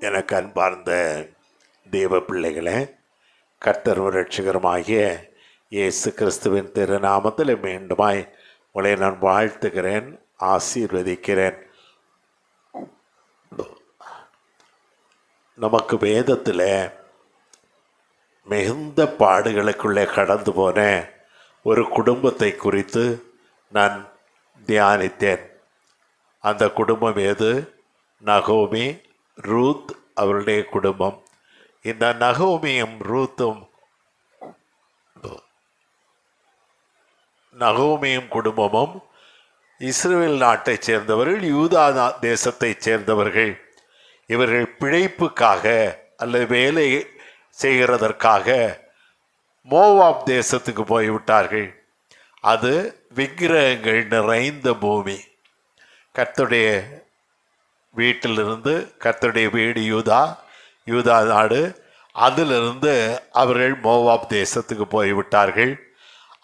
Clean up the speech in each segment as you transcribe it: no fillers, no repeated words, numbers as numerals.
எனக்கு அன்பார்ந்த தேவ பிள்ளைகளே, கர்த்தரும் இரட்சகருமாகிய இயேசு கிறிஸ்துவின் திருநாமத்தில் மீண்டுமாய் உங்களை நான் வாழ்த்துகிறேன், ஆசீர்வதிக்கிறேன். நமக்கு வேதத்தில் மிகுந்த பாடுகளுக்குள்ளே கடந்து போன ஒரு குடும்பத்தை குறித்து நான் தியானித்தேன். அந்த குடும்பம் எது? நகோமி, ரூத் அவருடைய குடும்பம். இந்த நகோமியும் குடும்பமும் இஸ்ரவேல் நாட்டைச் சேர்ந்தவர்கள், யூதா தேசத்தைச் சேர்ந்தவர்கள். இவர்கள் பிழைப்புக்காக அல்லது வேலை செய்கிறதற்காக மோவாப் தேசத்துக்கு போய்விட்டார்கள். அது விக்கிரகங்கள் நிறைந்த பூமி. கர்த்தருடைய வீட்டிலிருந்து, கர்த்தருடைய வீடு யூதா நாடு, அதிலிருந்து அவர்கள் மோவாப் தேசத்துக்கு போய்விட்டார்கள்.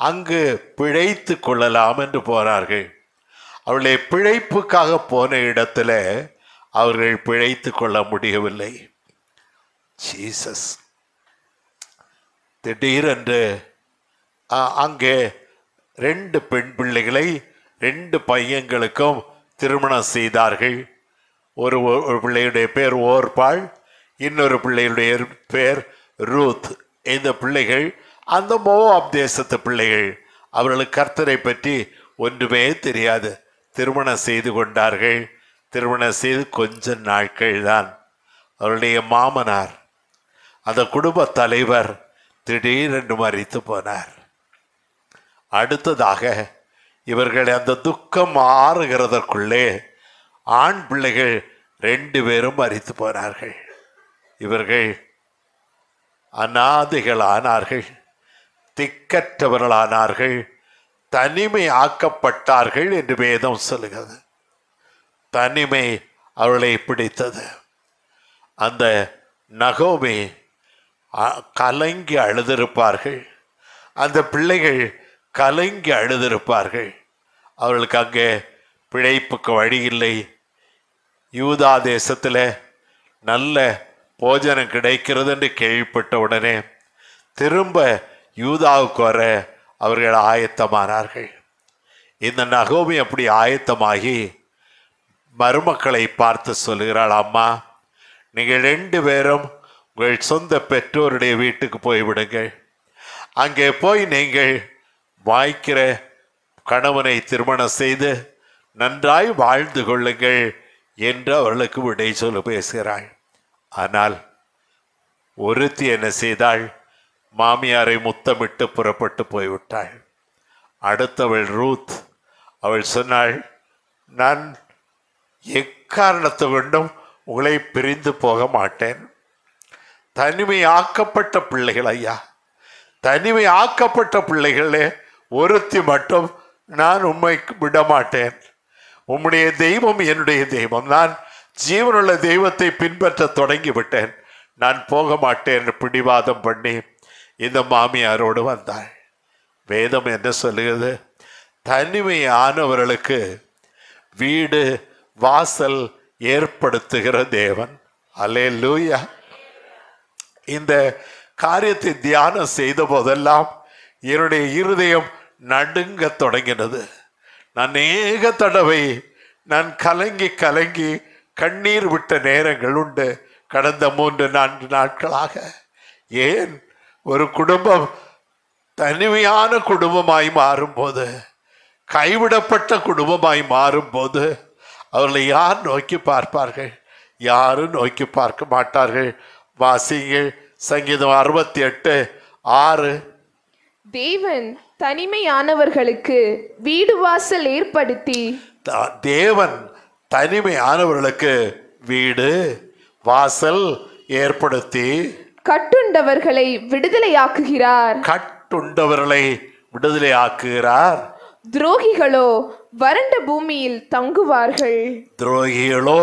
அங்கு பிழைத்து கொள்ளலாம் என்று போனார்கள். அவருடைய பிழைப்புக்காக போன இடத்துல அவர்கள் பிழைத்து கொள்ள முடியவில்லை. ஜீசஸ் திடீரென்று அங்கே 2 பெண் பிள்ளைகளை 2 பையன்களுக்கும் திருமணம் செய்தார்கள். ஒரு பிள்ளையுடைய பேர் ஓர்பாள், இன்னொரு பிள்ளையுடைய பேர் ரூத். இந்த பிள்ளைகள் அந்த மோவாப் தேசத்து பிள்ளைகள். அவர்களுக்கு கர்த்தரை பற்றி ஒன்றுமே தெரியாது. திருமணம் செய்து கொண்டார்கள். திருமணம் செய்து கொஞ்ச நாட்கள் தான் அவருடைய மாமனார், அந்த குடும்ப தலைவர் திடீரென்று மரித்து போனார். அடுத்ததாக இவர்கள் அந்த துக்கம் ஆறுகிறதற்குள்ளே ஆண் பிள்ளைகள் 2 பேரும் மரித்து போனார்கள். இவர்கள் அநாதைகளானார்கள், திக்கற்றவர்களானார்கள், தனிமை ஆக்கப்பட்டார்கள் என்று வேதம் சொல்லுகிறது. தனிமை அவளை பிடித்தது. அந்த நகோமி கலங்கி அழுதிருப்பார்கள், அந்த பிள்ளைகள் கலங்கி அழுதிருப்பார்கள். அவர்களுக்கு அங்கே பிழைப்புக்கு வழி இல்லை. யூதா தேசத்தில் நல்ல போஜனம் கிடைக்கிறது என்று கேள்விப்பட்ட உடனே திரும்ப யூதாவுக்கு வர அவர்கள் ஆயத்தமானார்கள். இந்த நகோமி அப்படி ஆயத்தமாகி மருமக்களை பார்த்து சொல்லுகிறாள், அம்மா, நீங்கள் 2 பேரும் உங்கள் சொந்த பெற்றோருடைய வீட்டுக்கு போய்விடுங்கள். அங்கே போய் நீங்கள் வாய்க்கிற கணவனை திருமணம் செய்து நன்றாய் வாழ்ந்து கொள்ளுங்கள் என்று அவர்களுக்கு விடை சொல்ல பேசுகிறாள். ஆனால் ஒருத்தி என்ன செய்தாள்? மாமியாரை முத்தமிட்டு புறப்பட்டு போய்விட்டாள். அடுத்தவள் ரூத். அவள் சொன்னாள், நான் எக்காரணத்தை கொண்டும் உங்களை பிரிந்து போக மாட்டேன். தனிமையாக்கப்பட்ட பிள்ளைகள் ஐயா, தனிமையாக்கப்பட்ட பிள்ளைகளே, ஒருத்தி மட்டும் நான் உம்மை விட மாட்டேன். உம்முடைய தெய்வம் என்னுடைய தெய்வம். நான் ஜீவனுள்ள தெய்வத்தை பின்பற்ற தொடங்கிவிட்டேன். நான் போக மாட்டேன் பிடிவாதம் பண்ணி இந்த மாமியாரோடு வந்தாள். வேதம் என்ன சொல்லுகிறது? தனிமையானவர்களுக்கு வீடு வாசல் ஏற்படுத்துகிற தேவன். அல்லேலூயா. இந்த காரியத்தை தியானம் செய்த போதெல்லாம் என்னுடைய இருதயம் நடுங்க தொடங்கினது. நான் அநேக தடவை நான் கலங்கி கலங்கி கண்ணீர் விட்ட நேரங்கள் உண்டு கடந்த 3-4 நாட்களாக. ஏன்? ஒரு குடும்பம் தனிமையான குடும்பமாய் மாறும்போது, கைவிடப்பட்ட குடும்பமாய் மாறும்போது அவர்களை யார் நோக்கி பார்ப்பார்கள்? யாரும் நோக்கி பார்க்க மாட்டார்கள். வாசிங்கள் சங்கீதம் 68:6. தேவன் தனிமையானவர்களுக்கு வீடு வாசல் ஏற்படுத்தி, தேவன் தனிமையானவர்களுக்கு வீடு வாசல் ஏற்படுத்தி கட்டுண்டவர்களை விடுதலையாக்குகிறார். கட்டுண்டவர்களை விடுதலையாக்குகிறார். துரோகிகளோ வறண்ட பூமியில் தங்குவார்கள். துரோகிகளோ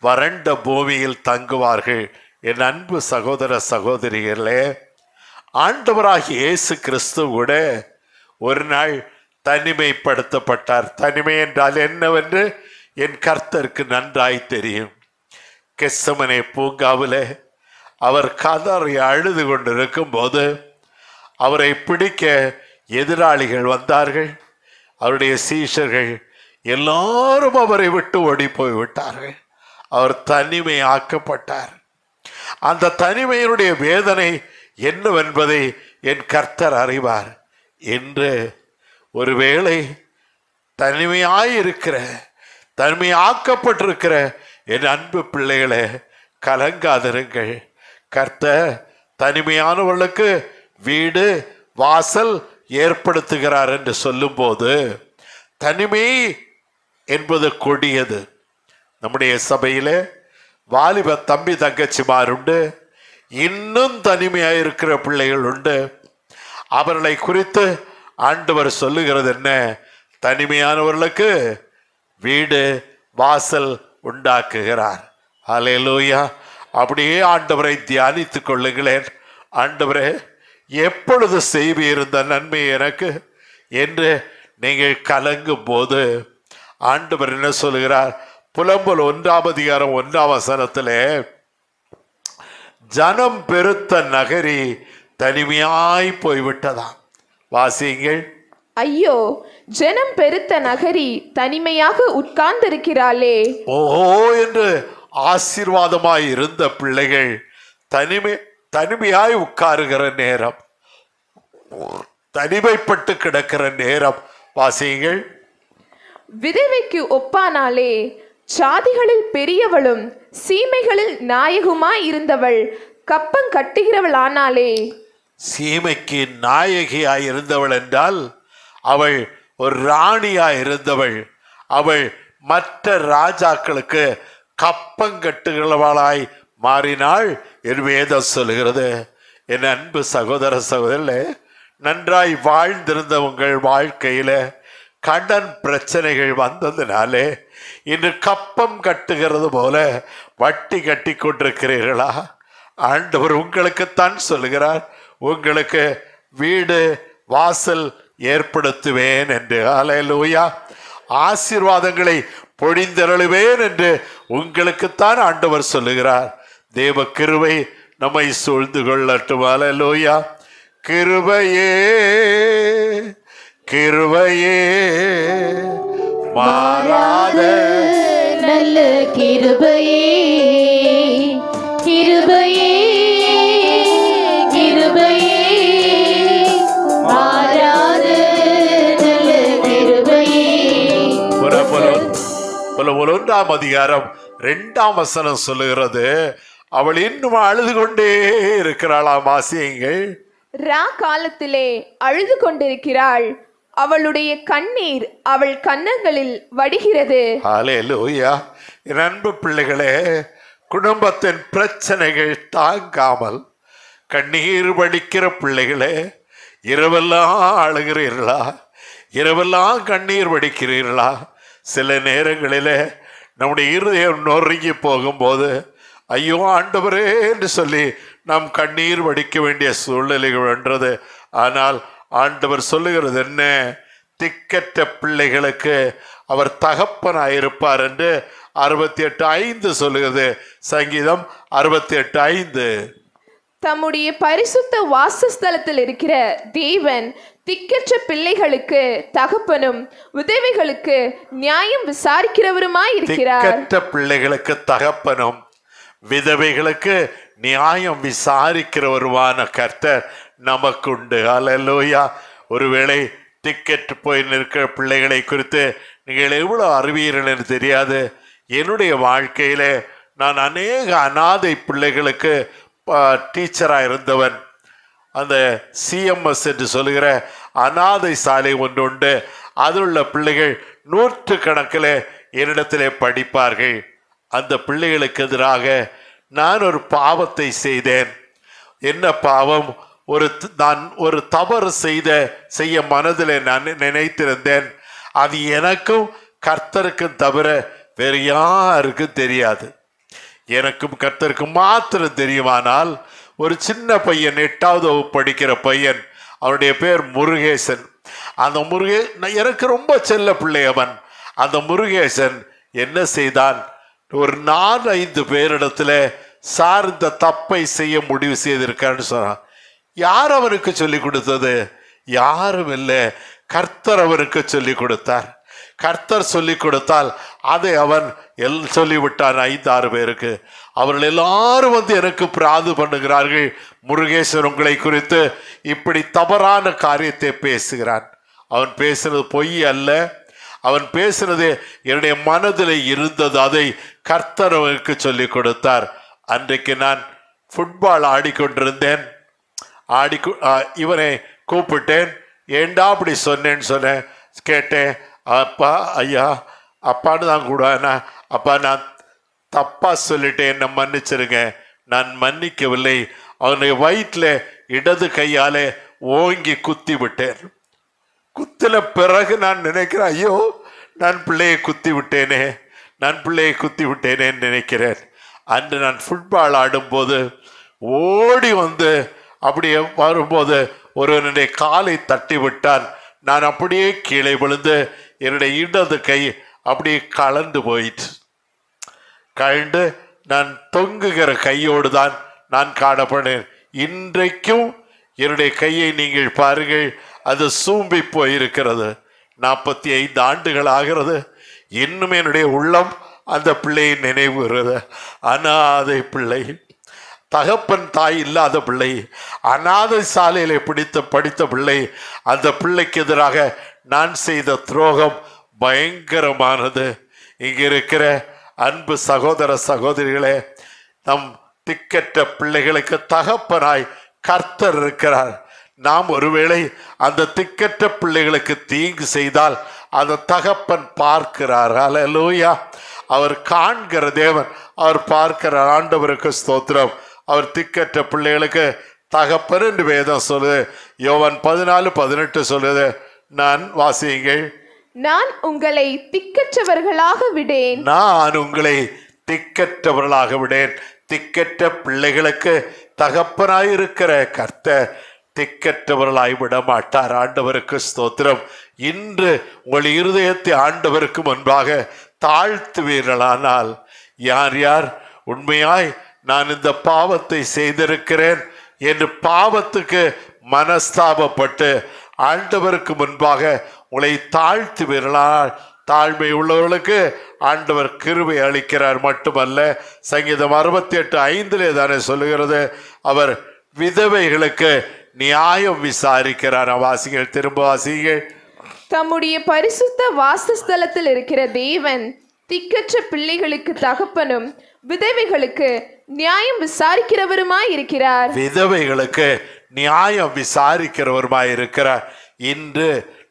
வறண்ட பூமியில் தங்குவார்கள். என் அன்பு சகோதர சகோதரிகளே, ஆண்டவராகிய இயேசு கிறிஸ்து கூட ஒரு நாள் தனிமைப்படுத்தப்பட்டார். தனிமை என்றால் என்னவென்று என் கர்த்தருக்கு நன்றாய் தெரியும். கெத்செமனே பூங்காவிலே அவர் கதறி அழுது கொண்டிருக்கும் போது அவரை பிடிக்க எதிராளிகள் வந்தார்கள். அவருடைய சீஷர்கள் எல்லாரும் அவரை விட்டு ஓடி போய்விட்டார்கள். அவர் தனிமை ஆக்கப்பட்டார். அந்த தனிமையினுடைய வேதனை என்னவென்பதை என் கர்த்தர் அறிவார் என்று ஒருவேளை தனிமையாயிருக்கிற தனிமையாக்கப்பட்டிருக்கிற என் அன்பு பிள்ளைகளே, கலங்காதிருங்கள். கர்த்தர் தனிமையானவர்களுக்கு வீடு வாசல் ஏற்படுத்துகிறார் என்று சொல்லும்போது தனிமை என்பது கொடியது. நம்முடைய சபையிலே வாலிப தம்பி தங்கச்சிமார் உண்டு, இன்னும் தனிமையாயிருக்கிற பிள்ளைகள் உண்டு. அவர்களை குறித்து ஆண்டவர் சொல்லுகிறது என்ன? தனிமையானவர்களுக்கு வீடு வாசல் உண்டாக்குகிறார். ஹல்லேலூயா. அப்படியே ஆண்டவரை தியானித்துக் கொள்ளுங்களேன். ஆண்டவரே, எப்பொழுது செய்வீர் இந்த நன்மை எனக்கு என்று நீங்கள் கலங்கும் போது ஆண்டவர் என்ன சொல்லுகிறார்? புலம்பல் 1ஆம் அதிகாரம் 1ஆம் வசனத்திலே, ஜனம் பெருத்த நகரி தனிமையாய் போய்விட்டதாம். வாசியுங்கள். ஐயோ, ஜனம் பெருத்த நகரி தனிமையாக உட்கார்ந்திருக்கிறாளே. ஓஹோ என்று ஆசீர்வாதமாய் இருந்த பிள்ளைகள் தனிமையாய் உட்காருகிற நேரம், தனிமைப்பட்டு கிடக்கிற நேரம். வாசியுங்கள். விதவைக்கு ஒப்பானாலே, சாதிகளில் பெரியவளும் சீமைகளில் நாயகுமாய் இருந்தவள் கப்பம் கட்டுகிறவள் ஆனாலே. சீமைக்கு நாயகியாய் இருந்தவள் என்றால் அவள் ஒரு ராணியாய் இருந்தவள். அவள் மற்ற ராஜாக்களுக்கு கப்பங்கட்டுகிறவளாய் மாறினாள் என்று வேதம் சொல்கிறது. என் அன்பு சகோதர சகோதரர்களே, நன்றாய் வாழ்ந்திருந்த உங்கள் வாழ்க்கையில கடன் பிரச்சனைகள் வந்ததுனாலே இன்று கப்பம் கட்டுகிறது போல வட்டி கட்டி கொண்டிருக்கிறீர்களா? ஆண்டவர் உங்களுக்குத்தான் சொல்லுகிறார், உங்களுக்கு வீடு வாசல் ஏற்படுத்துவேன் என்று. ஹல்லேலூயா. ஆசீர்வாதங்களை பொழிந்தருளுவேன் என்று உங்களுக்குத்தான் ஆண்டவர் சொல்லுகிறார். தேவ கிருபை நம்மை சூழ்ந்து கொள்ளட்டும். ஹல்லேலூயா. கிருபையே கிருபையே மாறாத நல்ல கிருபையே கிருபையே கிருபையே மாறாத நல்ல கிருபையே. புலம்பல் 1ஆம் அதிகாரம் 2ஆம் வசனம் சொல்லுகிறது, அவள் இன்னும் அழுது கொண்டே இருக்கிறாளாம். வாசியுங்கள். ரா காலத்திலே அழுது கொண்டிருக்கிறாள், அவளுடைய கண்ணீர் அவள் கன்னங்களில் வடிகிறது. ஹல்லேலூயா. என் அன்பு பிள்ளைகளே, குடும்பத்தின் பிரச்சனைகள் தாங்காமல் கண்ணீர் வடிக்கிற பிள்ளைகளே, இரவெல்லாம் அழுகிறீர்களா? இரவெல்லாம் கண்ணீர் வடிக்கிறீர்களா? சில நேரங்களில் நம்முடைய இருதயம் நொறுங்கி போகும்போது ஐயோ ஆண்டவரே என்று சொல்லி நாம் கண்ணீர் வடிக்க வேண்டிய சூழ்நிலைகள் என்றது. ஆனால் ஆண்டவர் சொல்லுகிறது என்ன? திக்கற்ற பிள்ளைகளுக்கு அவர் தகப்பனாயிருப்பார் என்று 68:5 சொல்லுகிறது. சங்கீதம் 68:5. தம்முடைய பரிசுத்த வாசஸ்தலத்தில் இருக்கிற தேவன் திக்கற்ற பிள்ளைகளுக்கு தகப்பனும் விதவைகளுக்கு நியாயம் விசாரிக்கிறவருமாய் இருக்கிறார். திக்கற்ற பிள்ளைகளுக்கு தகப்பனும் விதவைகளுக்கு நியாயம் விசாரிக்கிறவருமான கர்த்தர் நமக்குண்டு. ஹல்லேலூயா. ஒருவேளை திக்கெட்டு போய் நிற்கிற பிள்ளைகளை குறித்து நீங்கள் எவ்வளோ அறிவீர்கள் என்று தெரியாது. என்னுடைய வாழ்க்கையில நான் அநேக அனாதை பிள்ளைகளுக்கு டீச்சராக இருந்தவன். அந்த சிஎம்எஸ் என்று சொல்லுகிற அனாதை சாலை ஒன்று உண்டு. அதில் உள்ள பிள்ளைகள் 100 கணக்கில் என்னிடத்திலே படிப்பார்கள். அந்த பிள்ளைகளுக்கு எதிராக நான் ஒரு பாவத்தை செய்தேன். என்ன பாவம்? நான் ஒரு தவறு செய்ய மனதில் நான் நினைத்திருந்தேன். அது எனக்கும் கர்த்தருக்கும் தவிர வேறு யாருக்கும் தெரியாது. எனக்கும் கர்த்தருக்கும் மாத்திரம் தெரியுமானால் ஒரு சின்ன பையன் 8வது வகுப்பு படிக்கிற பையன், அவனுடைய பேர் முருகேசன். அந்த எனக்கு ரொம்ப செல்ல பிள்ளை அவன். அந்த முருகேசன் என்ன செய்தான்? ஒரு 4-5 பேரிடத்துல சார் இந்த தப்பை செய்ய முடிவு செய்திருக்கான்னு சொன்னான். யார் அவனுக்கு சொல்லி கொடுத்தது? யாரும் இல்லை, கர்த்தர் அவனுக்கு சொல்லி கொடுத்தார். கர்த்தர் சொல்லி கொடுத்தால் அதை அவன் சொல்லிவிட்டான் 5-6 பேருக்கு. அவர்கள் எல்லாரும் வந்து எனக்கு பிராது பண்ணுகிறார்கள், முருகேசன் உங்களை குறித்து இப்படி தவறான காரியத்தை பேசுகிறான். அவன் பேசுறது பொய் அல்ல, அவன் பேசுறது என்னுடைய மனதில் இருந்தது. அதை கர்த்தர் அவனுக்கு சொல்லி கொடுத்தார். அன்றைக்கு நான் ஃபுட்பால் ஆடிக்கொண்டிருந்தேன். இவனை கூப்பிட்டேன். ஏண்டா அப்படி சொன்னேன்னு கேட்டேன். அப்பா, ஐயா, அப்பான்னு தான் கூடாண்ணா. அப்பா, நான் தப்பா சொல்லிட்டேன், என்ன மன்னிச்சிருங்க. நான் மன்னிக்கவில்லை. அவனுடைய வயிற்றில் இடது கையாலே ஓங்கி குத்தி விட்டேன். குத்தின பிறகு நான் நினைக்கிறேன், ஐயோ நான் பிள்ளையை குத்தி விட்டேனேன்னு நினைக்கிறேன். அன்று நான் ஃபுட்பால் ஆடும்போது ஓடி வந்து அப்படியே வரும்போது ஒருவனுடைய காலை தட்டி விட்டான். நான் அப்படியே கீழே விழுந்து என்னுடைய இடது கை அப்படியே கழண்டு நான் தொங்குகிற கையோடு தான் நான் காணப்படேன். இன்றைக்கும் என்னுடைய கையை நீங்கள் பாருங்கள், அது சூம்பி போயிருக்கிறது. 45 ஆண்டுகள் ஆகிறது. இன்னும் என்னுடைய உள்ளம் அந்த பிள்ளையை நினைவுகிறது. அனாதை பிள்ளை, தகப்பன் தாய் இல்லாத பிள்ளை, அனாதை சாலையில படித்த பிள்ளை. அந்த பிள்ளைக்கு எதிராக நான் செய்த துரோகம் பயங்கரமானது. இங்க இருக்கிற அன்பு சகோதர சகோதரிகளே, நம் திக்கற்ற பிள்ளைகளுக்கு தகப்பனாய் கர்த்தர் இருக்கிறார். நாம் ஒருவேளை அந்த திக்கற்ற பிள்ளைகளுக்கு தீங்கு செய்தால் அந்த தகப்பன் பார்க்கிறார். அல்லேலூயா. அவர் காண்கிற தேவன், அவர் பார்க்கிறார். ஆண்டவருக்கு ஸ்தோத்திரம். அவர் திக்கற்ற பிள்ளைகளுக்கு தகப்பன் என்று வேதம் சொல்லுது. யோவான் 14:18 சொல்லுது. நான் வாசியுங்கள். நான் உங்களை திக்கற்றவர்களாக விடேன். திக்கற்ற பிள்ளைகளுக்கு தகப்பனாயிருக்கிற கர்த்தர் திக்கற்றவர்களாய் விட மாட்டார். ஆண்டவருக்கு ஸ்தோத்திரம். இன்று உங்கள் இருதயத்தை ஆண்டவருக்கு முன்பாக தாழ்த்துவீர்களானால், யார் யார் உண்மையாய் நான் இந்த பாவத்தை செய்திருக்கிறேன் என்று பாவத்துக்கு மனஸ்தாபப்பட்டு ஆண்டவருக்கு முன்பாக உங்களை தாழ்த்துவீர்களானால், தாழ்மை உள்ளவர்களுக்கு ஆண்டவர் கிருபை அளிக்கிறார். மட்டுமல்ல, சங்கீதம் 68:5 தானே சொல்லுகிறது, அவர் விதவைகளுக்கு நியாயம் விசாரிக்கிறார். வாசிகள், திரும்ப வாசிகள். தம்முடைய பரிசுத்த வாசஸ்தலத்தில் இருக்கிற தேவன் திக்கற்ற பிள்ளைகளுக்கு தகப்பனும் விதவைகளுக்கு நியாயம் விசாரிக்கிறவருமாய் இருக்கிறார். விதவைகளுக்கு நியாயம் விசாரிக்கிறவருமாய் இருக்கிறார். இன்று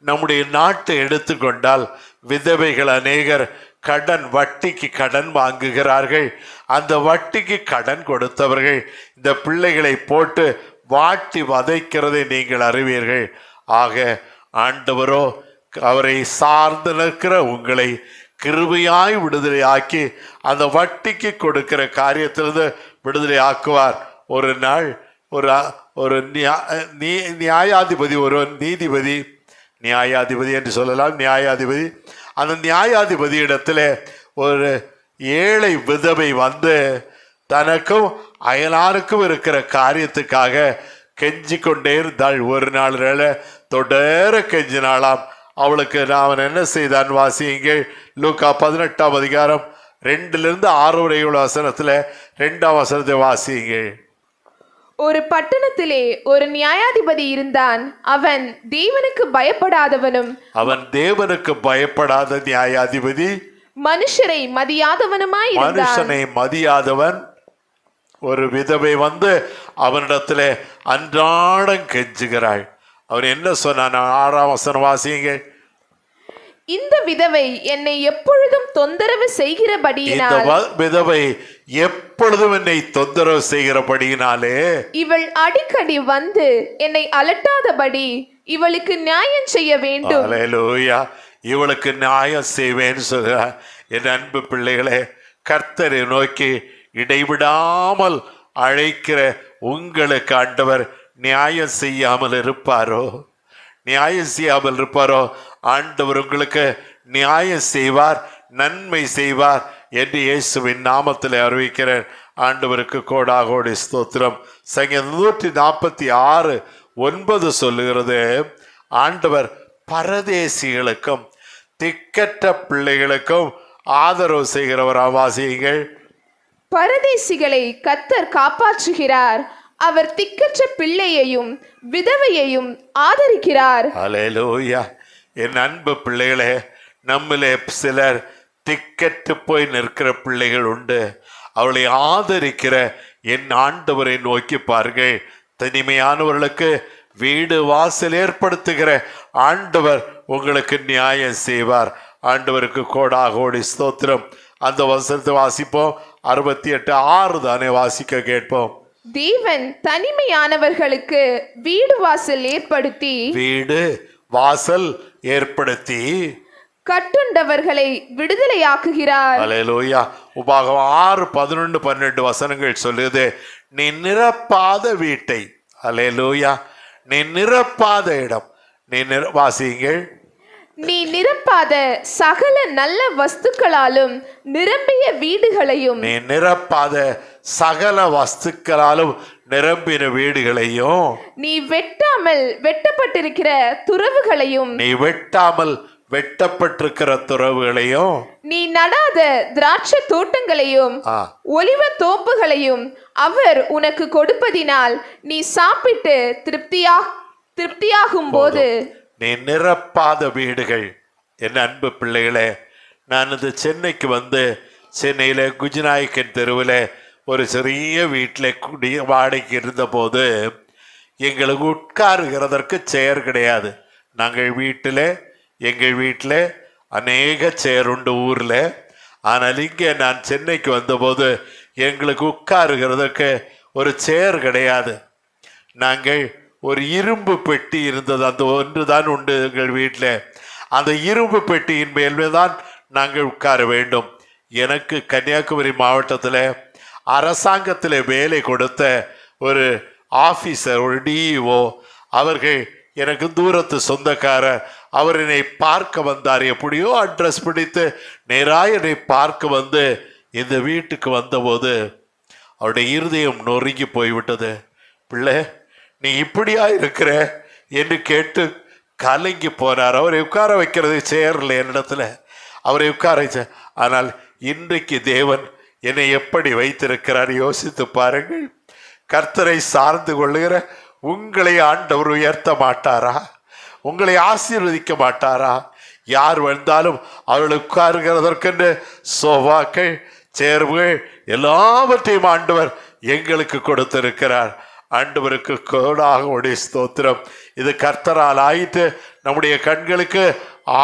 நம்முடைய நாட்டை எடுத்துக்கொண்டால் விதவைகள் அநேகர் வட்டிக்கு கடன் வாங்குகிறார்கள். அந்த வட்டிக்கு கடன் கொடுத்தவர்கள் இந்த பிள்ளைகளை போட்டு வாட்டி வதைக்கிறதை நீங்கள் அறிவீர்கள். ஆக ஆண்டவரோ அவரை சார்ந்து நிற்கிற உங்களை கிருபையாய் விடுதலை ஆக்கி அந்த வட்டிக்கு கொடுக்கிற காரியத்திலிருந்து விடுதலை ஆக்குவார். ஒரு நாள் ஒரு நியாயாதிபதி, ஒரு நீதிபதி, நியாயாதிபதி என்று சொல்லலாம், நியாயாதிபதி. அந்த நியாயாதிபதி இடத்துல ஒரு ஏழை விதவை வந்து தனக்கும் அயலாருக்கும் இருக்கிற காரியத்துக்காக கெஞ்சி கொண்டே இருந்தாள். ஒரு நாள் தொடர கெஞ்சினாலாம். அவளுக்கு அவன் என்ன செய்தான் வாசியுங்கள். லூக்கா 18:2-6 வரை உள்ள வசனத்துல 2ஆம் வசனத்தை வாசியுங்கள். ஒரு பட்டணத்திலே ஒரு நியாயாதிபதி இருந்தான். அவன் தேவனுக்கு பயப்படாத நியாயாதிபதி, மனுஷரை மதியாதவன். ஒரு விதவை வந்து அவனிடத்துல அன்றாடம் கெஞ்சுகிறாள். அவன் என்ன சொன்னான்? 6ஆம் வசனம் வாசியுங்க. இந்த விதவை என்னை எப்பொழுதும் தொந்தரவு செய்கிறபடியினாலே இவள் அடிக்கடி வந்து என்னை அலட்டாதபடி இவளுக்கு நியாயம் செய்ய வேண்டும். அல்லேலூயா. இவளுக்கு நியாயம் செய்வேன்னு சொல்ற என் அன்பு பிள்ளைகளே, கர்த்தரை நோக்கி இடைவிடாமல் அழைக்கிற உங்களுக்கு ஆண்டவர் நியாயம் செய்யாமல் இருப்பாரோ? ஆண்டவர் உங்களுக்கு நியாயம் செய்வார், நன்மை செய்வார். என்று இயேசுவின் நாமத்தில் அறிவிக்கிறேன். ஆண்டவருக்கு கோடாகோடி ஸ்தோத்திரம். சங்கீதம் 146:9 சொல்லுகிறது, ஆண்டவர் பரதேசிகளுக்கும் திக்கற்ற பிள்ளைகளுக்கும் ஆதரவு செய்கிறவர். வாசியுங்கள். பரதேசிகளை கர்த்தர் காப்பாற்றுகிறார், அவர் திக்கற்ற பிள்ளையையும் விதவையையும் ஆதரிக்கிறார். அல்லேலூயா. என் அன்பு பிள்ளைகளே, நம்மளே சிலர் திக்கற்று போய் நிற்கிற பிள்ளைகள் உண்டு. அவளை ஆதரிக்கிற என் ஆண்டவரை நோக்கி பாருங்கள். தனிமையானவர்களுக்கு வீடு வாசல் ஏற்படுத்துகிற ஆண்டவர் உங்களுக்கு நியாயம் செய்வார். ஆண்டவருக்கு கோடாகோடி ஸ்தோத்திரம். அந்த வசனத்தை வாசிப்போம். 68:6 தானே வாசிக்க கேட்போம். தேவன் தனிமையானவர்களுக்கு வீடு வாசல் ஏற்படுத்தி கட்டுண்டவர்களை விடுதலையாக்குகிறார். அல்லேலூயா. உபாகமம் 6:11-12 வசனங்கள் சொல்லுது, நீ நிரப்பாத வீட்டை, அல்லேலூயா, நீ நிரப்பாத இடம், வாசியுங்கள். நீ நிரப்பாத சகல நல்ல வஸ்துக்களாலும் நிரம்பிய வீடுகளையும், நீ நிரப்பாத சகல வஸ்துக்களாலும் நிரம்பின வீடுகளையும், நீ வெட்டாமல் வெட்டப்பட்டிருக்கிற துறவுகளையும், நீ வெட்டாமல் வெட்டப்பட்டிருக்கிற துறவுகளையும், நீ நடாத திராட்சை தோட்டங்களையும் ஒலிவ தோப்புகளையும் அவர் உனக்கு கொடுப்பதினால் நீ சாப்பிட்டு திருப்தியாகும் போது, நீ நிரப்பாத வீடுகள். என் அன்பு பிள்ளைகளே, நான் இந்த சென்னைக்கு வந்து சென்னையில் குஜிநாயக்கன் தெருவில் ஒரு சிறிய வீட்டில் வாடகைக்கு இருந்தபோது எங்களுக்கு உட்காருகிறதற்கு சேர் கிடையாது. எங்கள் வீட்டில் அநேக சேர் உண்டு ஊரில். ஆனால் இங்கே நான் சென்னைக்கு வந்தபோது எங்களுக்கு உட்காருகிறதுக்கு ஒரு சேர் கிடையாது. நாங்கள் ஒரு இரும்பு பெட்டி இருந்தது, அந்த ஒன்று தான் உண்டு எங்கள் வீட்டில். அந்த இரும்பு பெட்டியின் மேல்தான் நாங்கள் உட்கார வேண்டும். எனக்கு கன்னியாகுமரி மாவட்டத்தில் அரசாங்கத்தில் வேலை கொடுத்த ஒரு ஆஃபீஸர், ஒரு டிஇஓ, அவர்கள் எனக்கு தூரத்து சொந்தக்காரர். அவர் என்னை பார்க்க வந்தார். எப்படியோ அட்ரஸ் பிடித்து நேராக என்னை பார்க்க வந்து இந்த வீட்டுக்கு வந்தபோது அவருடைய இருதயம் நொறுங்கி போய்விட்டது. பிள்ளை, நீ இப்படியா இருக்கிற என்று கேட்டு கலங்கி போனார். அவரை உட்கார வைக்கிறது சேரல என்னிடத்துல, அவரை உட்கார வச்ச. ஆனால் இன்றைக்கு தேவன் என்னை எப்படி வைத்திருக்கிறார் யோசித்து பாருங்கள். கர்த்தரை சார்ந்து கொள்ளுகிற உங்களை ஆண்டவர் உயர்த்த மாட்டாரா? உங்களை ஆசீர்வதிக்க மாட்டாரா? யார் வந்தாலும் அவர்கள் உட்காருகிறதற்கென்று சோபாக்கள், சேர்வுகள் எல்லாவற்றையும் ஆண்டவர் எங்களுக்கு கொடுத்திருக்கிறார். ஆண்டவருக்கு கோடாகோடி ஸ்தோத்திரம். இது கர்த்தரால் ஆயிட்டு நம்முடைய கண்களுக்கு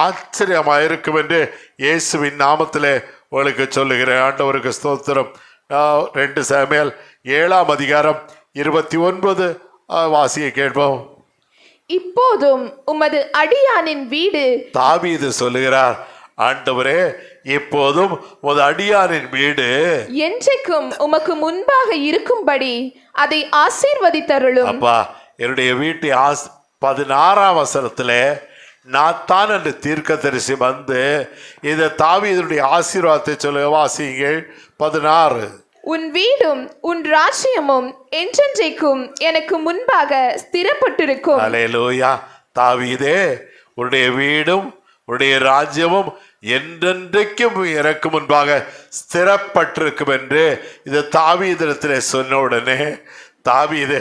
ஆச்சரியமாயிருக்கும் என்று இயேசுவின் நாமத்திலே உங்களுக்கு சொல்லுகிறேன். ஆண்டவருக்கு ஸ்தோத்திரம். 2 சாமுவேல் 7:29 வாசியை கேட்போம். இப்போதும் உமது அடியானின் வீடு, தாவீது சொல்லுகிறார், ஆண்டவரே, இப்போதும் உமது அடியானின் வீடு என்றைக்கும் உமக்கு முன்பாக இருக்கும்படி அதை ஆசீர்வதித்தருளும். அப்பா, என்னுடைய வீட்டை 16ஆம் வசனத்திலே நாத்தான் என்று தீர்க்கதரிசி வந்து இந்த தாவீதுடைய ஆசீர்வாதத்தை சொல்ல வாசியுங்கள். 16. உன் வீடும் உன் ராஜ்யமும் என்றென்றைக்கும் எனக்கு முன்பாக ஸ்திரப்பட்டிருக்கும். அல்லேலூயா. தாவீதே, உன்னுடைய வீடும் உன்னுடைய ராஜ்யமும் என்றென்றைக்கும் எனக்கு முன்பாக ஸ்திரப்பட்டிருக்கும் என்று இது தாவீதிடத்திலே சொன்ன உடனே தாவீது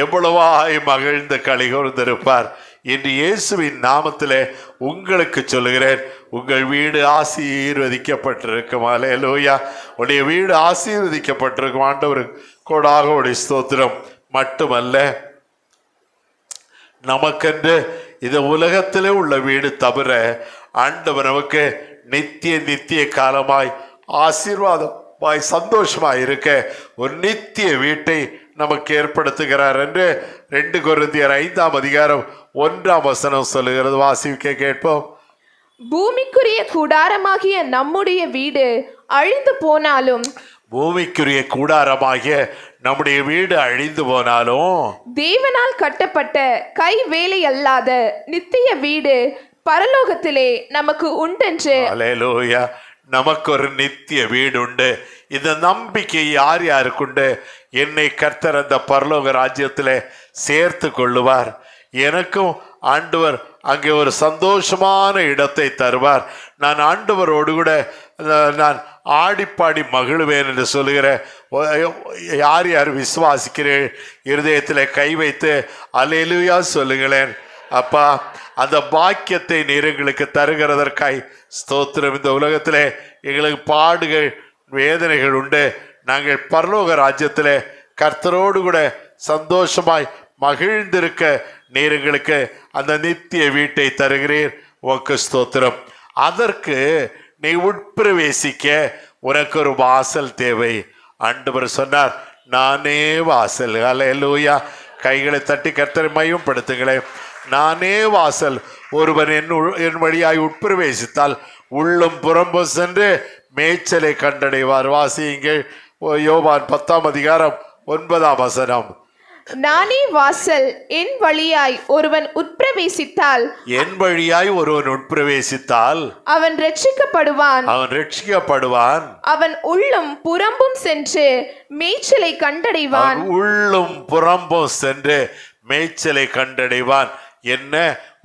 எவ்வளவாய் மகிழ்ந்து களிகூர்ந்திருப்பார். இன்று இயேசுவின் நாமத்திலே உங்களுக்கு சொல்லுகிறேன், உங்கள் வீடு ஆசீர்வதிக்கப்பட்டிருக்கும். அல்லேலூயா. உடைய வீடு ஆசீர்வதிக்கப்பட்டிருக்கும். ஆண்டவருக்கு கோடாகோடி ஸ்தோத்திரம். மட்டுமல்ல, நமக்கென்று இந்த உலகத்திலே உள்ள வீடு தவிர ஆண்டவர் நமக்கு நித்திய காலமாய் ஆசீர்வாதமாய் சந்தோஷமாய் இருக்க ஒரு நித்திய வீட்டை நமக்கு ஏற்படுத்துகிறார் என்று 2 கொரிந்தியர் 5:1 சொல்லுகிறது. வாசிக்க கேட்போம். பூமிக்குரிய கூடாரமாகிய நம்முடைய வீடு அழிந்து போனாலும், பூமிக்குரிய கூடாரமாகிய நம்முடைய வீடு அழிந்து போனாலும், தேவனால் கட்டப்பட்ட கை வேலை அல்லாத நித்திய வீடு பரலோகத்திலே நமக்கு உண்டென்று. அல்லேலூயா. நமக்கு ஒரு நித்திய வீடு உண்டு. இந்த நம்பிக்கை யார் யாருக்குண்டு? என்னை கர்த்தர் அந்த பரலோக ராஜ்யத்தில் சேர்த்து கொள்ளுவார். எனக்கும் ஆண்டவர் அங்கே ஒரு சந்தோஷமான இடத்தை தருவார். நான் ஆண்டவரோடு கூட நான் ஆடிப்பாடி மகிழ்வேன் என்று சொல்லுகிற யார் யார் விசுவாசிக்கிறேன் இருதயத்தில் கை வைத்து அல்லேலூயா சொல்லுங்களேன். அப்பா, அந்த பாக்கியத்தை நீர் எங்களுக்கு தருகிறதற்காய் ஸ்தோத்திரம். இந்த உலகத்திலே எங்களுக்கு பாடுகள் வேதனைகள் உண்டு. நாங்கள் பரலோக ராஜ்யத்தில் கர்த்தரோடு கூட சந்தோஷமாய் மகிழ்ந்திருக்க நீர் எங்களுக்கு அந்த நித்திய வீட்டை தருகிறீர். உனக்கு ஸ்தோத்திரம். அதற்கு நீ உட்பிரவேசிக்க உனக்கு ஒரு வாசல் தேவை. ஆண்டவர் சொன்னார், நானே வாசல். அல்லேலூயா. கைகளை தட்டி கர்த்தரை மையப்படுத்துங்களேன். நானே வாசல். ஒருவன் என் வழியாய் உட்பிரவேசித்தால் உள்ளும் புறம்பும் சென்று மேய்ச்சலை கண்டடைவார். வாசியுங்கள் யோவான் 10ஆம் அதிகாரம் 9ஆம் வசனம். நானே வாசல், என் வழியாய் ஒருவன் உட்பிரவேசித்தால் அவன் ரட்சிக்கப்படுவான். அவன் உள்ளும் புறம்பும் சென்று மேய்ச்சலை கண்டடைவான். என்ன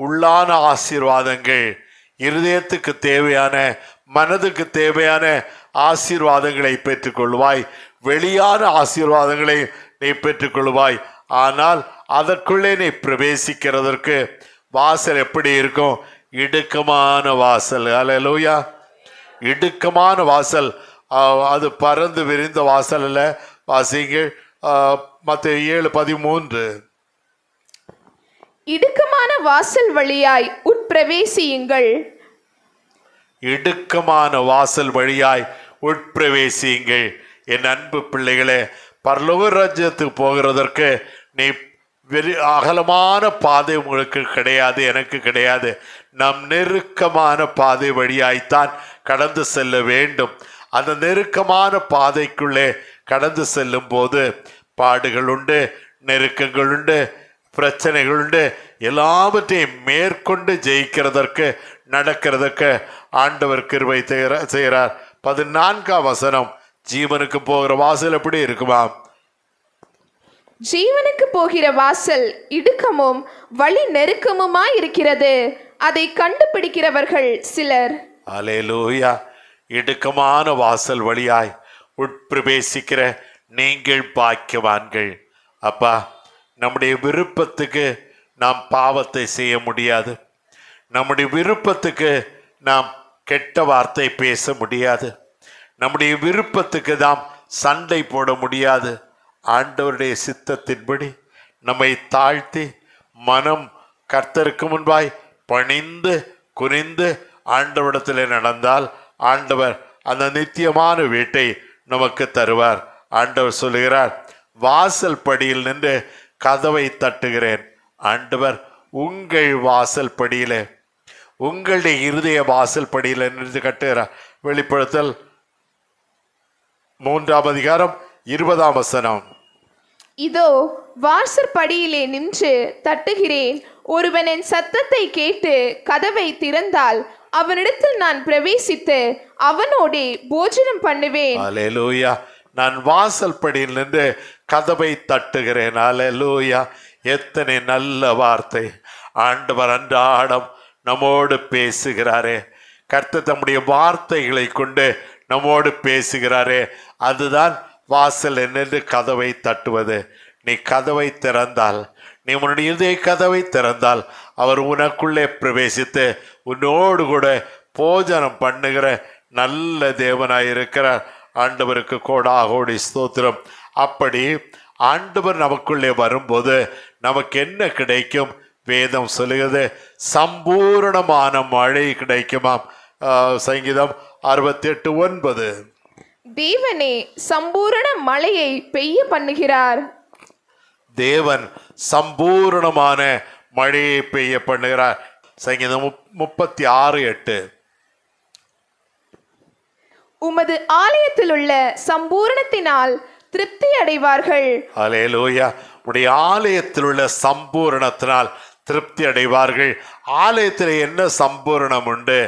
உள்ளான ஆசீர்வாதங்கள், இருதயத்துக்கு தேவையான மனதுக்கு தேவையான ஆசீர்வாதங்களை பெற்றுக்கொள்வாய். வெளியான ஆசீர்வாதங்களை நீ பெற்றுக்கொள்வாய். ஆனால் அதற்குள்ளே நீ பிரவேசிக்கிறதற்கு வாசல் எப்படி இருக்கும்? இடுக்கமான வாசல். அல்லேலூயா. இடுக்கமான வாசல். அது பறந்து விரிந்த வாசல் அல்ல. வாசிங்கள் மத்தேயு 7:13. இடுக்கமான வாசல் வழியாய் உட்பிரவேசியுங்கள். இடுக்கமான வாசல் வழியாய் உட்பிரவேசியுங்கள். என் அன்பு பிள்ளைகளே, பரலோக ராஜ்யத்துக்கு போகிறதற்கு நீ அகலமான பாதை உங்களுக்கு கிடையாது, எனக்கு கிடையாது. நம் நெருக்கமான பாதை வழியாய்த்தான் கடந்து செல்ல வேண்டும். அந்த நெருக்கமான பாதைக்குள்ளே கடந்து செல்லும் போது பாடுகள் உண்டு, நெருக்கங்கள் உண்டு, பிரச்சனைகள் உண்டு. எல்லாவற்றையும் மேற்கொண்டு ஜெயிக்கிறதற்கு நடக்கிறதுக்கு ஆண்டவர் கிருபை செய்கிறார். 14ஆம் வசனம். ஜீவனுக்கு போகிற வாசல் எப்படி இருக்குமா? ஜீவனுக்கு போகிற வாசல் இடுக்கமும் வழி நெருக்கமுமாய் இருக்கிறது, அதை கண்டுபிடிக்கிறவர்கள் சிலர். அல்லேலூயா. இடுக்கமான வாசல் வழியாய் உட்பிரவேசிக்கிற நீங்கள் பாக்கியவான்கள். அப்பா, நம்முடைய விருப்பத்துக்கு நாம் பாவத்தை செய்ய முடியாது. நம்முடைய விருப்பத்துக்கு நாம் கெட்ட வார்த்தை பேச முடியாது. நம்முடைய விருப்பத்துக்கு நாம் சண்டை போட முடியாது. ஆண்டவருடைய சித்தத்தின்படி நம்மை தாழ்த்தி மனம் கர்த்தருக்கு முன்பாய் பணிந்து குனிந்து ஆண்டவரிடத்தில் நடந்தால் ஆண்டவர் அந்த நித்தியமான வீட்டை நமக்கு தருவார். ஆண்டவர் சொல்லுகிறார், வாசல் படியில் நின்று கதவை தட்டுகிறேன். ஆண்டவர் உங்கள் வாசல் படியில, உங்களுடைய இருதய வாசல் படியில நின்று கட்டுகிறார். வெளிப்படுத்தல் 3ஆம் அதிகாரம் 20ஆம் வசனம். இதோ வாசற்படியிலே நின்று தட்டுகிறேன். ஒருவன் என் சத்தத்தை கேட்டு கதவை திறந்தால் அவனிடத்தில் நான் பிரவேசித்து அவனோடே போஜனம் பண்ணுவேன். அல்லேலூயா. நான் வாசல் படியில் நின்று கதவை தட்டுகிறேன். அல்லேலூயா. எத்தனை நல்ல வார்த்தை. ஆண்டவர் அன்றாடம் நம்மோடு பேசுகிறாரே. கர்த்தர் தம்முடைய வார்த்தைகளை கொண்டு நம்மோடு பேசுகிறாரே. அதுதான் வாசல் நின்று கதவை தட்டுவது. நீ கதவை திறந்தால், நீ உன்னுடைய இதய கதவை திறந்தால் அவர் உனக்குள்ளே பிரவேசித்து உன்னோடு கூட போஜனம் பண்ணுகிற நல்ல தேவனாயிருக்கிறார். ஆண்டவருக்கு கோடாகோடி ஸ்தோத்திரம். அப்படி ஆண்டவர் நமக்குள்ளே வரும்போது நமக்கு என்ன கிடைக்கும்? வேதம் சொல்லுகிறது, சம்பூரணமான மழை கிடைக்குமாம். சங்கீதம் 68:9. தேவனே சம்பூரண மழையை பெய்ய பண்ணுகிறார். தேவன் சம்பூரணமான மழையை பெய்ய பண்ணுகிறார். சங்கீதம் 36:8. உமது ஆலயத்தில் உள்ள சம்பூரணத்தினால் திருப்தி அடைவார்கள். அல்லேலூயா. உடைய ஆலயத்தில் உள்ள சம்பூரணத்தினால் திருப்தி அடைவார்கள். ஆலயத்தில் என்ன சம்பூரணம் உண்டு?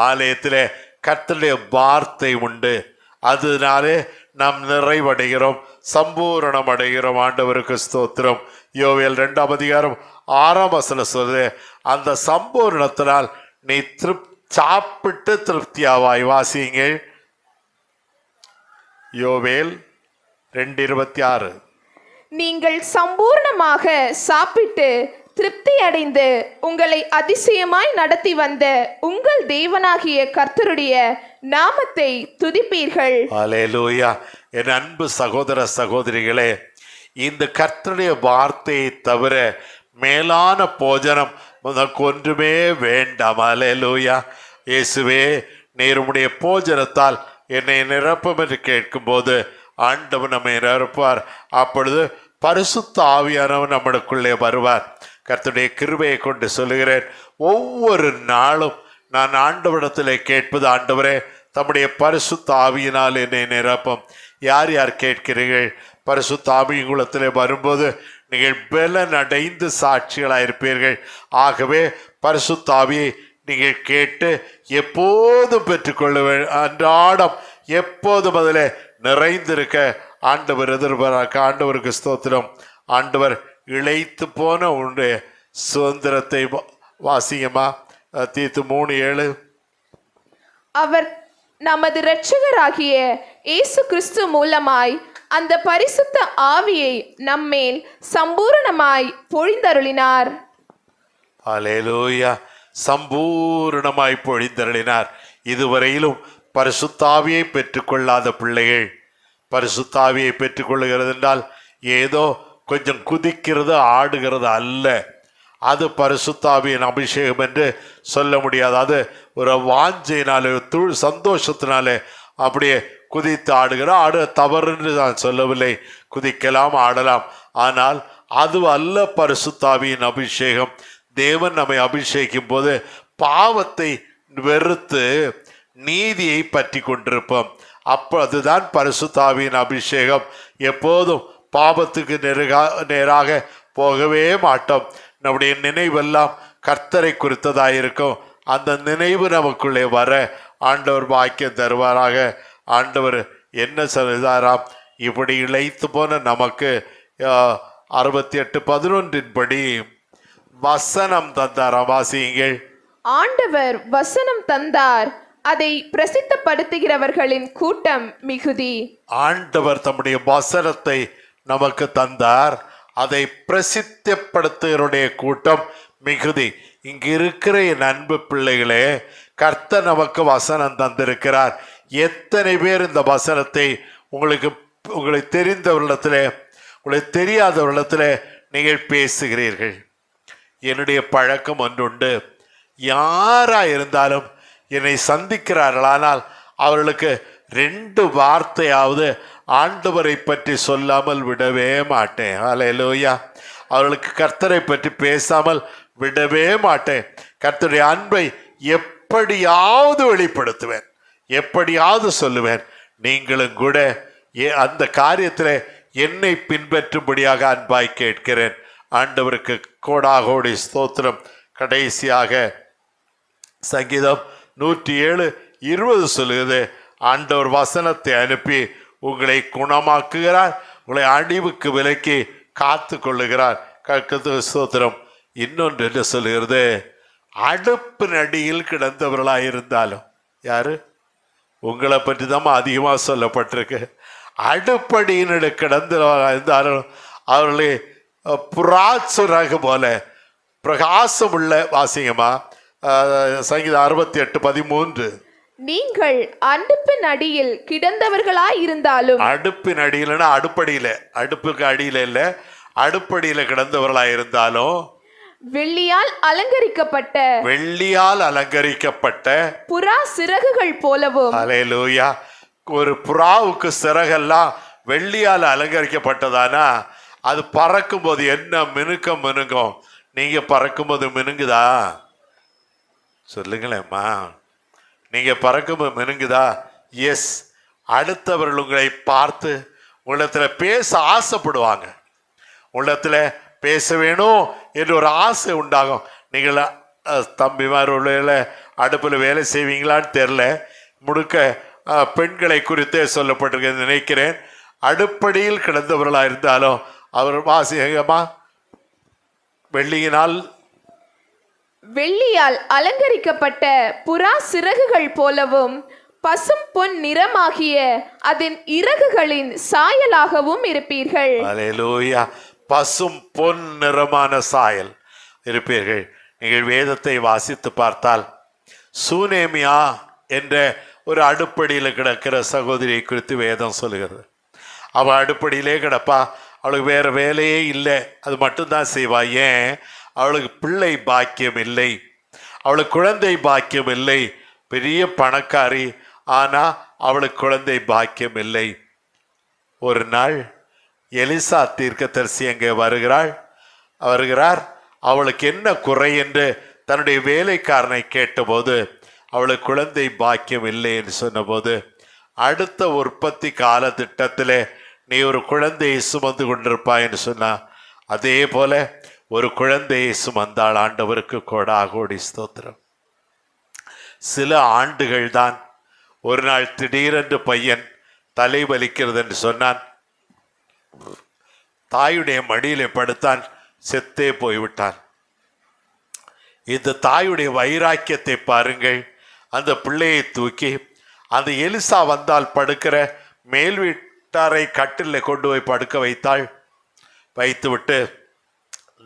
ஆலயத்தில் கர்த்தருடைய வார்த்தை உண்டு. அதனாலே நாம் நிறைவடைகிறோம், சம்பூரணம் அடைகிறோம். ஆண்டவருக்கு ஸ்தோத்திரம். யோவேல் 2ஆம் அதிகாரம் 6ஆம் வசனம் சொல்லுது, அந்த சம்பூரணத்தினால் நீ சாப்பிட்டு திருப்தியாவாய். வாசியுங்கள். யோவேல் 2:26. நீங்கள் சம்பூர்ணமாக சாப்பிட்டு திருப்தி அடைந்து உங்களை அதிசயமாய் நடத்தி வந்த உங்கள் தேவனாகிய கர்த்தருடைய நாமத்தை துதிப்பீர்கள். அல்லேலூயா. என் அன்பு சகோதர சகோதரிகளே, இந்த கர்த்தருடைய வார்த்தையை தவிர மேலான போஜனம் உனக்கு ஒன்றுமே வேண்டாம். அல்லேலூயா. இயேசுவே, நீர் உம்முடைய போஜனத்தால் என்னை நிரப்பும் என்று கேட்கும்போது ஆண்டவர் நம்மை நிரப்புவார். அப்பொழுது பரிசுத்த ஆவியானவர் நம்மளுக்குள்ளே வருவார். கர்த்தருடைய கிருபையை கொண்டு சொல்லுகிறேன், ஒவ்வொரு நாளும் நான் ஆண்டவரிடத்திலே கேட்பது, ஆண்டவரே தம்முடைய பரிசுத்த ஆவியினால் என்னை நிரப்பும். யார் யார் கேட்கிறீர்கள்? பரிசுத்த ஆவியுலத்திலே வரும்போது நீங்கள் பலன் அடைந்து சாட்சிகளாயிருப்பீர்கள். ஆகவே பரிசுத்த ஆவியை நீங்கள் கேட்டு எப்போதும் பெற்றுக்கொள்ள அன்றாடம் எப்போதும் அதில் நிறைந்திருக்க ஆண்டவர் எதிர்பார்க்க. ஆண்டவருக்கு ஸ்தோத்திரம். ஆண்டவர் இழைத்து போன உன்னுடைய சுதந்திரத்தை வாசியமா. தீத்து 3:7. அவர் நமது இரட்சகராகிய இயேசு கிறிஸ்து மூலமாய் அந்த பரிசுத்த ஆவியை நம்மேல் சம்பூரணமாய் பொழிந்தருளினார். அல்லேலூயா. சம்பூரணமாய் பொழிந்தருளினார். இதுவரையிலும் பரிசுத்தாவியை பெற்றுக்கொள்ளாத பிள்ளைகள் பரிசுத்தாவியை பெற்றுக்கொள்ளுகிறது என்றால் ஏதோ கொஞ்சம் குதிக்கிறது ஆடுகிறது அல்ல. அது பரிசுத்தாவியின் அபிஷேகம் என்று சொல்ல முடியாது. அது ஒரு வாஞ்சையினாலே சந்தோஷத்தினாலே அப்படியே குதித்து ஆடு தவறு என்று நான் சொல்லவில்லை. குதிக்கலாம், ஆடலாம். ஆனால் அது அல்ல பரிசுத்தாவியின் அபிஷேகம். தேவன் நம்மை அபிஷேகிக்கும் போது பாவத்தை வெறுத்து நீதியை பற்றி கொண்டிருப்போம். அப்போ அதுதான் பரிசுத்தாவியின் அபிஷேகம். எப்போதும் பாவத்துக்கு நேராக போகவே மாட்டோம். நம்முடைய நினைவெல்லாம் கர்த்தரை குறித்ததாயிருக்கும். அந்த நினைவு நமக்குள்ளே வர ஆண்டவர் பாக்கியம் தருவாராக. ஆண்டவர் என்ன சொல்லுதாராம்? இப்படி இழைத்து போன நமக்கு 68:11 படி வசனம் தந்தாராம். வாசியுங்கள். ஆண்டவர் வசனம் தந்தார், அதை பிரசித்தப்படுத்துகிறவர்களின் கூட்டம் மிகுதி. ஆண்டவர் தம்முடைய வசனத்தை நமக்கு தந்தார், அதை பிரசித்தப்படுத்துகிறவருடைய கூட்டம் மிகுதி. இங்கு இருக்கிற என் அன்பு பிள்ளைகளே, கர்த்தர் நமக்கு வசனம் தந்திருக்கிறார். எத்தனை பேர் இந்த வசனத்தை உங்களை தெரிந்தவர்களிடத்திலே உங்களை தெரியாதவர்களிடத்திலே நீங்கள் பேசுகிறீர்கள்? என்னுடைய பழக்கம் ஒன்றுண்டு. யாரா இருந்தாலும் என்னை சந்திக்கிறார்களானால் அவர்களுக்கு 2 வார்த்தையாவது ஆண்டவரை பற்றி சொல்லாமல் விடவே மாட்டேன். அல்லேலூயா. அவர்களுக்கு கர்த்தரை பற்றி பேசாமல் விடவே மாட்டேன். கர்த்தருடைய அன்பை எப்படியாவது வெளிப்படுத்துவேன், எப்படியாவது சொல்லுவேன். நீங்களும் கூட அந்த காரியத்தில் என்னை பின்பற்றும்படியாக அன்பாய் கேட்கிறேன். ஆண்டவருக்கு கோடாகோடி ஸ்தோத்திரம். கடைசியாக சங்கீதம் 107:20 சொல்லுகிறது, ஆண்டவர் வசனத்தை அனுப்பி உங்களை குணமாக்குகிறார், உங்களை அழிவுக்கு விலக்கி காத்து கொள்ளுகிறார். ஸ்தோத்திரம். இன்னொன்று என்ன சொல்லுகிறது? அடுப்பு நடியில் கிடந்தவர்களாயிருந்தாலும், யாரு? உங்களை பற்றி தான் அதிகமாக சொல்லப்பட்டிருக்கு. அடுப்படியினு கிடந்தவர்களாயிருந்தாலும் அவர்களை புறாச்சுரகு போல பிரகாசம் உள்ள. வாசிங்கம்மா சங்கீதம் 68:13. நீங்கள் அடுப்பின் அடியில் கிடந்தவர்களாய் இருந்தாலும். அடுப்பின் அடியில்னா அடுப்படியில, அடுப்புக்கு அடியில இல்ல, அடுப்படியில கிடந்தவர்களாய் இருந்தாலும் வெள்ளியால் அலங்கரிக்கப்பட்ட புறா சிறகுகள் போலவும். அல்லேலூயா. ஒரு புறாவுக்கு சிறகெல்லாம் வெள்ளியால் அலங்கரிக்கப்பட்டதானா அது பறக்கும் போது என்ன மினுங்கும். நீங்க பறக்கும் போது மினுங்குதா? சொல்லுங்களேம்மா, நீங்க பறக்கும் மினுங்குதா? எஸ். அடுத்தவர்கள் உங்களை பார்த்து உங்களிடத்துல பேச ஆசைப்படுவாங்க. உங்களிடத்துல பேச வேணும் என்று ஒரு ஆசை உண்டாகும். நீங்கள் தம்பிமார் உள்ள அடுப்பில் வேலை செய்வீங்களான்னு தெரில, முழுக்க பெண்களை குறித்தே சொல்லப்பட்டிருக்கிறது நினைக்கிறேன். அடுப்படியில் கிடந்தவர்களாக இருந்தாலும் அவர் வாசிகமா வெள்ளியால் அலங்கரிக்கப்பட்ட புறா சிறகுகள் போலவும் பசும் பொன் நிறமாகிய அதன் இறகுகளின் சாயலாகவும் இருப்பீர்கள். அல்லேலூயா. பசும் பொன் நிறமான சாயல் இருப்பீர்கள். நீங்கள் வேதத்தை வாசித்து பார்த்தால் சூனேமியா என்ற ஒரு அடுப்படியில் கிடக்கிற சகோதரியை குறித்து வேதம் சொல்லுகிறது. அவள் அடுப்படியிலே கிடப்பா, அவளுக்கு வேற வேலையே இல்லை, அது மட்டும்தான் செய்வா. ஏன்? அவளுக்கு பிள்ளை பாக்கியம் இல்லை, அவளுக்கு குழந்தை பாக்கியம் இல்லை. பெரிய பணக்காரி, ஆனா அவளுக்கு குழந்தை பாக்கியம் இல்லை. ஒரு நாள் எலிசா தீர்க்கதரிசி அங்கே வருகிறார். அவளுக்கு என்ன குறை என்று தன்னுடைய வேலைக்காரனை கேட்டபோது அவளுக்கு குழந்தை பாக்கியம் இல்லை என்று சொன்னபோது, அடுத்த உற்பத்தி கால திட்டத்திலே நீ ஒரு குழந்தையை சுமந்து கொண்டிருப்பாய் என்று சொன்னா, அதே போல ஒரு குழந்தையை சுமந்தாள். ஆண்டவருக்கு கோடாகோடி ஸ்தோத்திரம். சில ஆண்டுகள் தான். ஒரு நாள் திடீரென்று பையன் தலை வலிக்கிறது என்று சொன்னான். தாயுடைய மடியிலே படுத்தான், செத்தே போய்விட்டான். இந்த தாயுடைய வைராக்கியத்தை பாருங்கள். அந்த பிள்ளையை தூக்கி அந்த எலிசா வந்தால் படுக்கிற மேல் வீட்டாரை கட்டில் கொண்டு போய் படுக்க வைத்துவிட்டு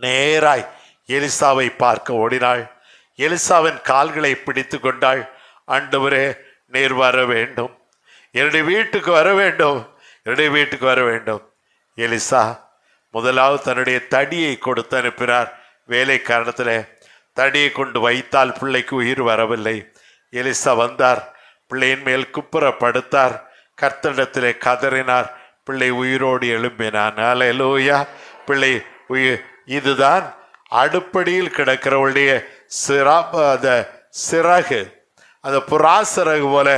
நேராய் எலிசாவை பார்க்க ஓடினாள். எலிசாவின் கால்களை பிடித்து கொண்டாள். ஆண்டவரே, நீர் வர வேண்டும், என்னுடைய வீட்டுக்கு வர வேண்டும், என்னுடைய வீட்டுக்கு வர வேண்டும். எலிசா முதலாவது தன்னுடைய தடியை கொடுத்து அனுப்பினார். வேலைக்காரணத்தில் தடியை கொண்டு வைத்தால் பிள்ளைக்கு உயிர் வரவில்லை. எலிசா வந்தார், பிள்ளையின் மேல் குப்புற படுத்தார், கர்த்தரிடத்திலே கதறினார். பிள்ளை உயிரோடு எழும்பினான். அல்லேலூயா. பிள்ளை உயிர். இதுதான் அடுப்படியில் கிடக்கிறவளுடைய சிறகு, அந்த புறா சிறகு போல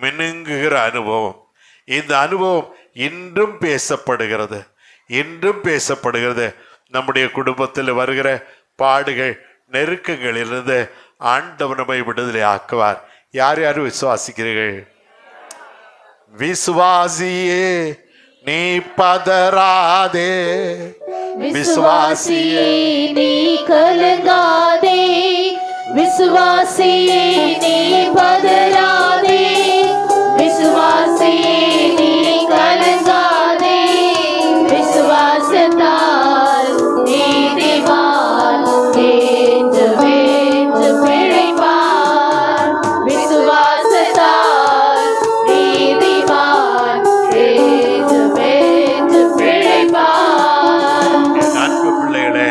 மினுங்குகிற அனுபவம். இந்த அனுபவம் இன்றும் பேசப்படுகிறது, இன்றும் பேசப்படுகிறது. நம்முடைய குடும்பத்தில் வருகிற பாடுகள், நெருக்கங்களிலிருந்து ஆண்டவர் நம்மை விடுதலை ஆக்குவார். யார் யார் விசுவாசிக்கிறீர்கள்? விசுவாசியே நீ பதறாதே, விசுவாசியே நீ கலங்காதே, விசுவாசியே நீ பதறாதே, விசுவாசியே நீ கலங்காதே, விசுவாசத்தால் நீதிமான் என்று பிழைப்பார், விசுவாசத்தால் நீதிமான் என்று பிழைப்பார். அன்பு பிள்ளைகளே,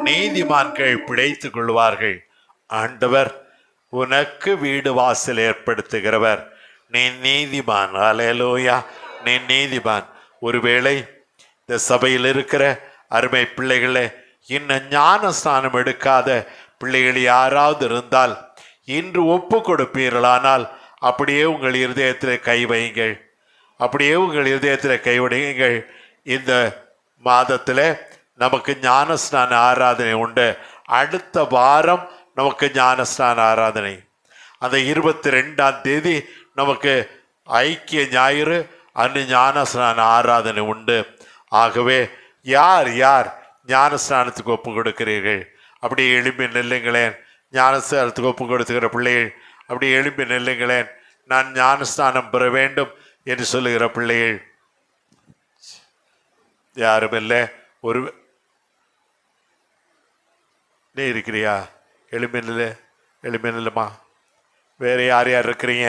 நீதிமான்கள் பிழைத்துக் கொள்வார்கள். ஆண்டவர் உனக்கு வீடு வாசல் ஏற்படுத்துகிறவர். நீ நீதிமான். அல்லேலூயா. நீ நீதிமான். ஒருவேளை இந்த சபையில் இருக்கிற அருமை பிள்ளைகளே, இன்னும் ஞான ஸ்நானம் எடுக்காத பிள்ளைகள் யாராவது இருந்தால் இன்று ஒப்பு கொடுப்பீர்களானால் அப்படியே உங்கள் இருதயத்தில் கை வையுங்கள், அப்படியே உங்கள் இருதயத்தில் கைவிடுங்கள். இந்த மாதத்தில் நமக்கு ஞானஸ்நான ஆராதனை உண்டு. அடுத்த வாரம் நமக்கு ஞானஸ்நான ஆராதனை. அந்த 22ஆம் தேதி நமக்கு ஐக்கிய ஞாயிறு, அன்று ஞானஸ்நான ஆராதனை உண்டு. ஆகவே யார் யார் ஞானஸ்நானத்துக்கு ஒப்பு கொடுக்கிறீர்கள்? அப்படியே எழுப்பி நெல்லுங்களேன். ஞானஸ்நானத்துக்கு ஒப்பு கொடுத்துக்கிற பிள்ளைகள் அப்படியே எழுப்பி நெல்லுங்களேன். நான் ஞானஸ்நானம் பெற வேண்டும் என்று சொல்லுகிற பிள்ளைகள் யாரும் இல்லை. ஒரு நீ இருக்கிறியா? எளிமையில்லைம்மா. வேற யார் யார் இருக்கிறீங்க?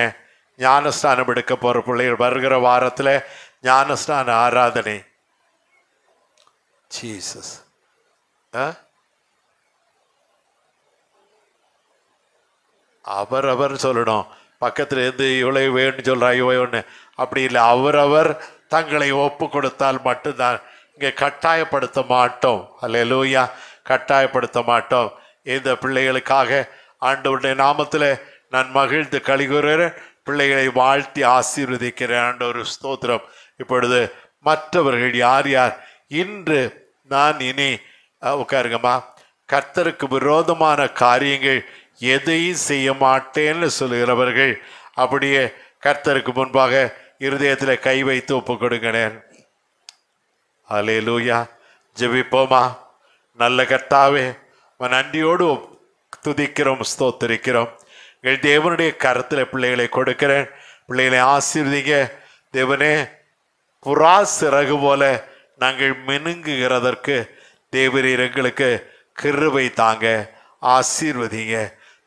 ஞானஸ்நானம் எடுக்க போகிற பிள்ளைகள் வருகிற வாரத்தில் ஞானஸ்நான ஆராதனை. ஜீசஸ் அவரவர் சொல்லணும். பக்கத்தில் இருந்து இவ்வளவு வேணும்னு சொல்கிறா இவன்னு அப்படி இல்லை. அவரவர் தங்களை ஒப்பு கொடுத்தால் மட்டும்தான். இங்கே கட்டாயப்படுத்த மாட்டோம். அல்லேலூயா. கட்டாயப்படுத்த மாட்டோம். இந்த பிள்ளைகளுக்காக ஆண்டவருடைய நாமத்தில் நான் மகிழ்ந்து கலிகூறுகிறேன். பிள்ளைகளை வாழ்த்தி ஆசீர்வதிக்கிறேன். ஆண்டவர் ஸ்தோத்திரம். இப்பொழுது மற்றவர்கள் யார் யார் இன்று நான் இனி உட்காருங்கம்மா, கர்த்தருக்கு விரோதமான காரியங்கள் எதையும் செய்ய மாட்டேன்னு சொல்லுகிறவர்கள் அப்படியே கர்த்தருக்கு முன்பாக இருதயத்தில் கை வைத்து ஒப்பு கொடுக்கிறேன். அல்லேலூயா. ஜெபிப்போமா. நல்ல கர்த்தாவே, நன்றியோடு துதிக்கிறோம், ஸ்தோத்திரிக்கிறோம். எங்கள் தேவனுடைய கருத்தில் பிள்ளைகளை கொடுக்கிறேன். பிள்ளைகளை ஆசீர்வதிங்க தேவனே. புறா சிறகு போல நாங்கள் மினுங்குகிறதற்கு தேவரீர் எங்களுக்கு கிருபை தாங்க, ஆசீர்வதிங்க.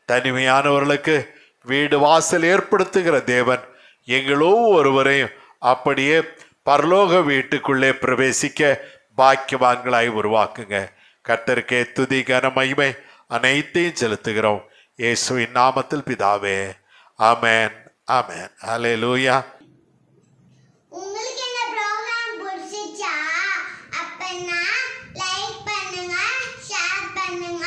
தனிமையானவர்களுக்கு வீடு வாசல் ஏற்படுத்துகிற தேவன் எங்களோ ஒருவரையும் அப்படியே பரலோக வீட்டுக்குள்ளே பிரவேசிக்க பாக்கியவான்களாய் உருவாக்குங்க. கர்த்தருக்கே துதி கன மகிமை அனைத்தையும் செலுத்துகிறோம் இயேசுவின் நாமத்தில் பிதாவே. ஆமென், ஆமென். ஹல்லேலூயா. உங்களுக்கு இந்த ப்ரோகிராம் பிடிச்சிச்சா? அப்பனா லைக் பண்ணுங்க, ஷேர் பண்ணுங்க,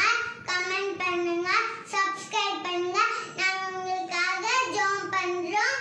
கமெண்ட் பண்ணுங்க, சப்ஸ்கிரைப் பண்ணுங்க. நாங்க உங்களுக்காக ஜெபம் பண்றோம்.